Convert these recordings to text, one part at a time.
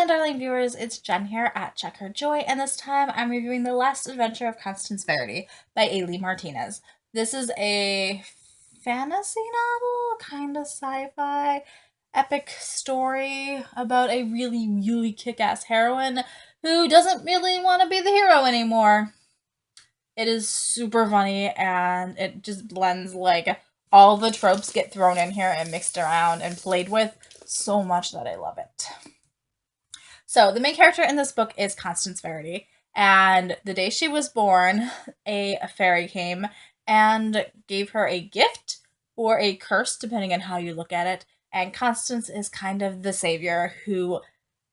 and darling viewers, it's Jen here at Check Her Joy, and this time I'm reviewing The Last Adventure of Constance Verity by Martinez. This is a fantasy novel, kind of sci-fi, epic story about a really kick-ass heroine who doesn't really want to be the hero anymore. It is super funny, and it just blends, like, all the tropes get thrown in here and mixed around and played with so much that I love it. So the main character in this book is Constance Verity, and the day she was born, a fairy came and gave her a gift or a curse, depending on how you look at it. And Constance is kind of the savior who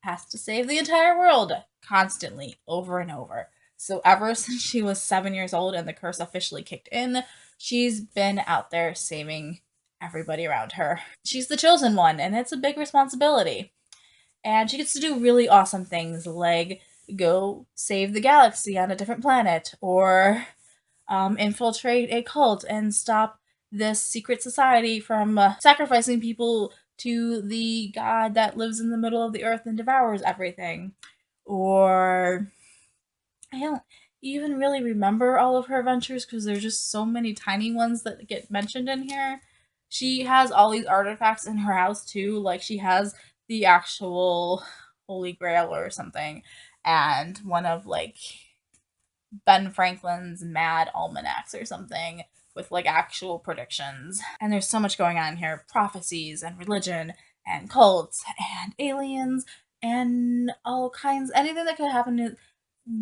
has to save the entire world constantly, over and over. So ever since she was 7 years old and the curse officially kicked in, she's been out there saving everybody around her. She's the chosen one, and it's a big responsibility. And she gets to do really awesome things like go save the galaxy on a different planet, or infiltrate a cult and stop this secret society from sacrificing people to the god that lives in the middle of the earth and devours everything. Or I don't even really remember all of her adventures because there's just so many tiny ones that get mentioned in here. She has all these artifacts in her house too, like she has the actual Holy Grail or something, and one of like Ben Franklin's Mad Almanacs or something with like actual predictions. And there's so much going on here, prophecies and religion and cults and aliens and all kinds, anything that could happen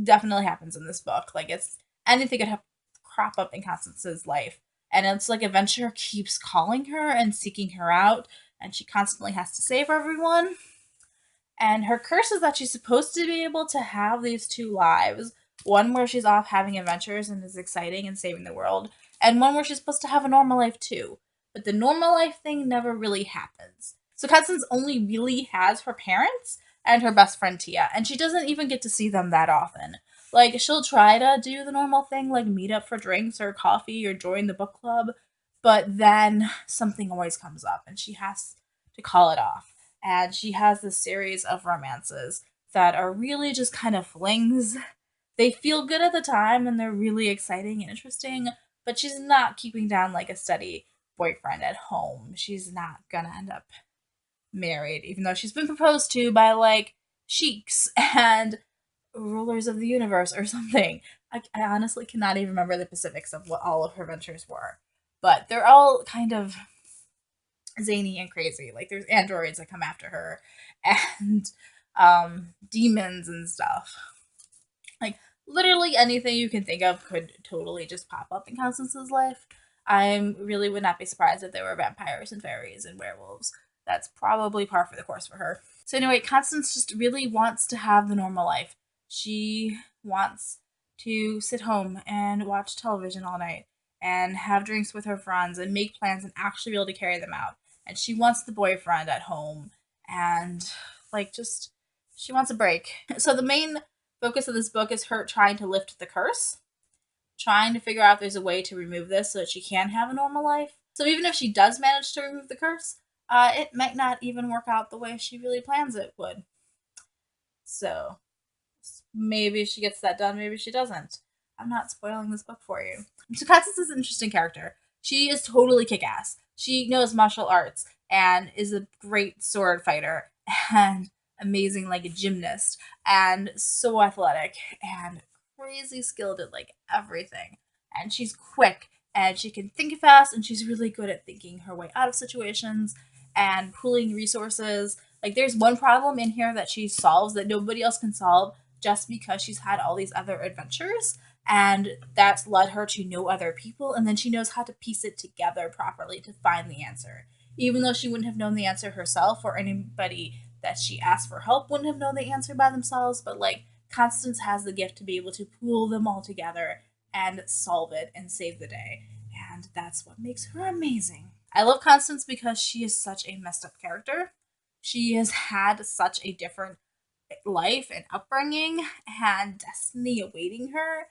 definitely happens in this book. Like it's anything could crop up in Constance's life. And it's like adventure keeps calling her and seeking her out, and she constantly has to save everyone. And her curse is that she's supposed to be able to have these two lives, one where she's off having adventures and is exciting and saving the world, and one where she's supposed to have a normal life too. But the normal life thing never really happens. So Constance only really has her parents and her best friend Tia, and she doesn't even get to see them that often. Like, she'll try to do the normal thing, like meet up for drinks or coffee or join the book club, but then something always comes up and she has to call it off. And she has this series of romances that are really just kind of flings. They feel good at the time and they're really exciting and interesting, but she's not keeping down like a steady boyfriend at home. She's not gonna end up married, even though she's been proposed to by like sheiks and rulers of the universe or something. I honestly cannot even remember the specifics of what all of her ventures were, but they're all kind of zany and crazy. Like there's androids that come after her and demons and stuff. Like literally anything you can think of could totally just pop up in Constance's life. I really would not be surprised if there were vampires and fairies and werewolves. That's probably par for the course for her. So anyway, Constance just really wants to have the normal life. She wants to sit home and watch television all night and have drinks with her friends and make plans and actually be able to carry them out. And she wants the boyfriend at home and like just she wants a break. So the main focus of this book is her trying to lift the curse, trying to figure out if there's a way to remove this so that she can have a normal life. So even if she does manage to remove the curse, it might not even work out the way she really plans it would. So maybe she gets that done, maybe she doesn't. I'm not spoiling this book for you. So Constance is an interesting character. She is totally kick-ass. She knows martial arts and is a great sword fighter and amazing like a gymnast and so athletic and crazy skilled at like everything. And she's quick and she can think fast and she's really good at thinking her way out of situations and pooling resources. Like there's one problem in here that she solves that nobody else can solve just because she's had all these other adventures and that's led her to know other people, and then she knows how to piece it together properly to find the answer, even though she wouldn't have known the answer herself, or anybody that she asked for help wouldn't have known the answer by themselves. But like Constance has the gift to be able to pool them all together and solve it and save the day, and that's what makes her amazing. I love Constance because she is such a messed up character. She has had such a different life and upbringing and destiny awaiting her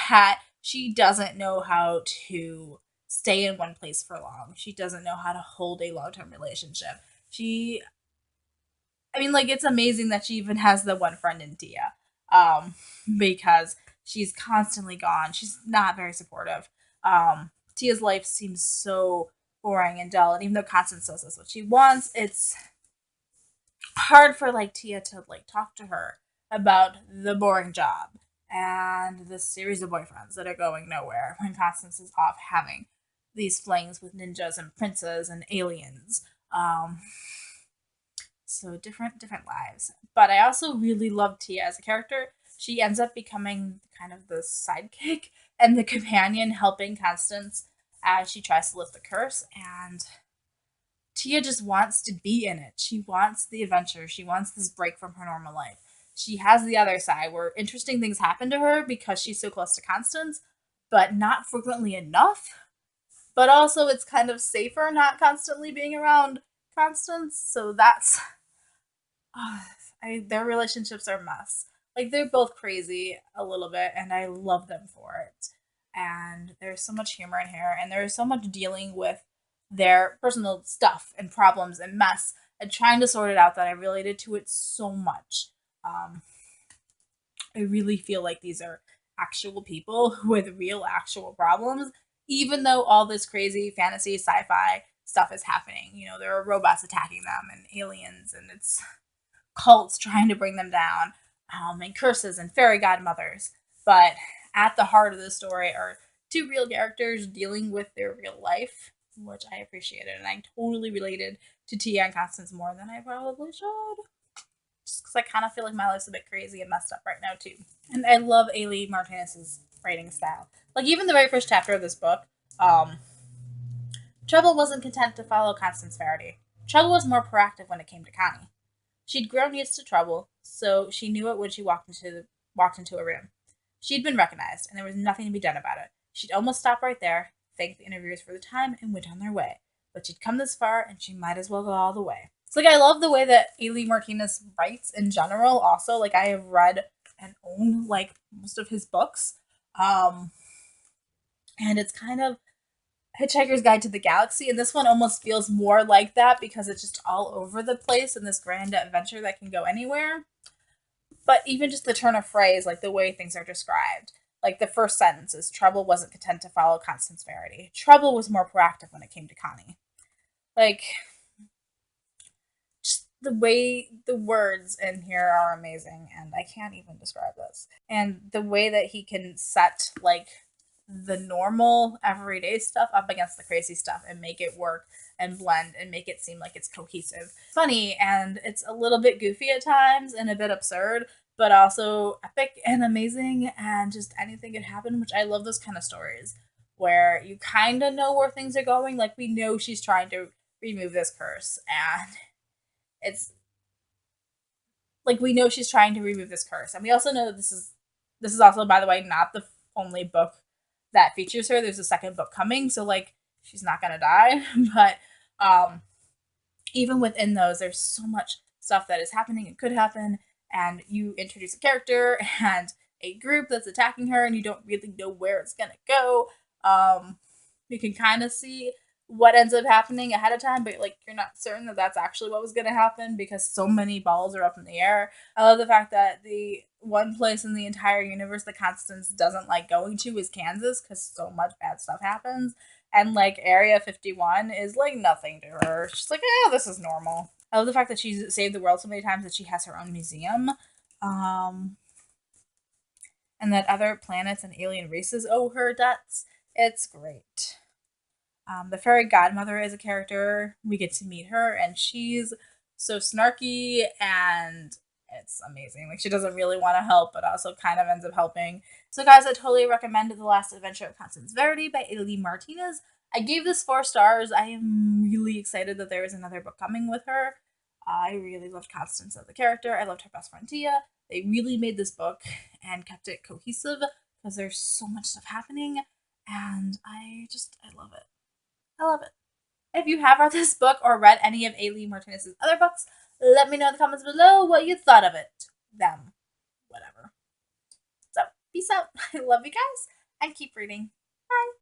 that she doesn't know how to stay in one place for long. She doesn't know how to hold a long-term relationship. She I mean, like, it's amazing that she even has the one friend in Tia, um, because she's constantly gone. She's not very supportive. Tia's life seems so boring and dull, and even though Constance says that's what she wants, it's hard for like Tia to like talk to her about the boring job and the series of boyfriends that are going nowhere when Constance is off having these flings with ninjas and princes and aliens. Um, so different lives. But I also really love Tia as a character. She ends up becoming kind of the sidekick and the companion helping Constance as she tries to lift the curse. And Tia just wants to be in it. She wants the adventure. She wants this break from her normal life. She has the other side where interesting things happen to her because she's so close to Constance, but not frequently enough. But also, it's kind of safer not constantly being around Constance. So that's their relationships are a mess. Like they're both crazy a little bit, and I love them for it. And there's so much humor in here, and there's so much dealing with their personal stuff and problems and mess and trying to sort it out that I related to it so much. Um, I really feel like these are actual people with real actual problems, even though all this crazy fantasy sci-fi stuff is happening. You know, there are robots attacking them and aliens, and it's cults trying to bring them down, and curses and fairy godmothers. But at the heart of the story are two real characters dealing with their real life, which I appreciated. And I totally related to Tia and Constance more than I probably should. Just because I kind of feel like my life's a bit crazy and messed up right now, too. And I love Ailey Martinez's writing style. Like, even the very first chapter of this book, um, Trouble wasn't content to follow Constance Verity. Trouble was more proactive when it came to Connie. She'd grown used to trouble, so she knew it when she walked into a room. She'd been recognized, and there was nothing to be done about it. She'd almost stop right there, thank the interviewers for the time, and went on their way. But she'd come this far, and she might as well go all the way. It's like I love the way that Ailey Martinez writes in general. Also, like I have read and own like most of his books, um, and it's kind of Hitchhiker's Guide to the Galaxy, and this one almost feels more like that because it's just all over the place in this grand adventure that can go anywhere. But even just the turn of phrase, like the way things are described, like the first sentence is Trouble wasn't content to follow Constance Verity. Trouble was more proactive when it came to Connie. Like, just the way the words in here are amazing, and I can't even describe this. And the way that he can set, like, the normal everyday stuff up against the crazy stuff and make it work and blend and make it seem like it's cohesive. Funny and it's a little bit goofy at times and a bit absurd, but also epic and amazing and just anything could happen, which I love those kind of stories where you kind of know where things are going. Like we know she's trying to remove this curse and it's like we know she's trying to remove this curse. And we also know that this is also by the way not the only book that features her. There's a second book coming, so like she's not gonna die. But um even within those, there's so much stuff that is happening and could happen, and you introduce a character and a group that's attacking her, and you don't really know where it's gonna go. You can kind of see what ends up happening ahead of time, but like you're not certain that that's actually what was going to happen because so many balls are up in the air. I love the fact that the one place in the entire universe that Constance doesn't like going to is Kansas because so much bad stuff happens. And like Area 51 is like nothing to her. She's like, this is normal. I love the fact that she's saved the world so many times that she has her own museum. Um, and that other planets and alien races owe her debts. It's great. The fairy godmother is a character. We get to meet her, and she's so snarky and it's amazing. Like, she doesn't really want to help, but also kind of ends up helping. So, guys, I totally recommend The Last Adventure of Constance Verity by Ailey Martinez. I gave this 4 stars. I am really excited that there is another book coming with her. I really loved Constance as a character. I loved her best friend Tia. They really made this book and kept it cohesive because there's so much stuff happening, and I love it. I love it. If you have read this book or read any of Ailey Martinez's other books, let me know in the comments below what you thought of it. Them. Whatever. So, peace out. I love you guys, and keep reading. Bye.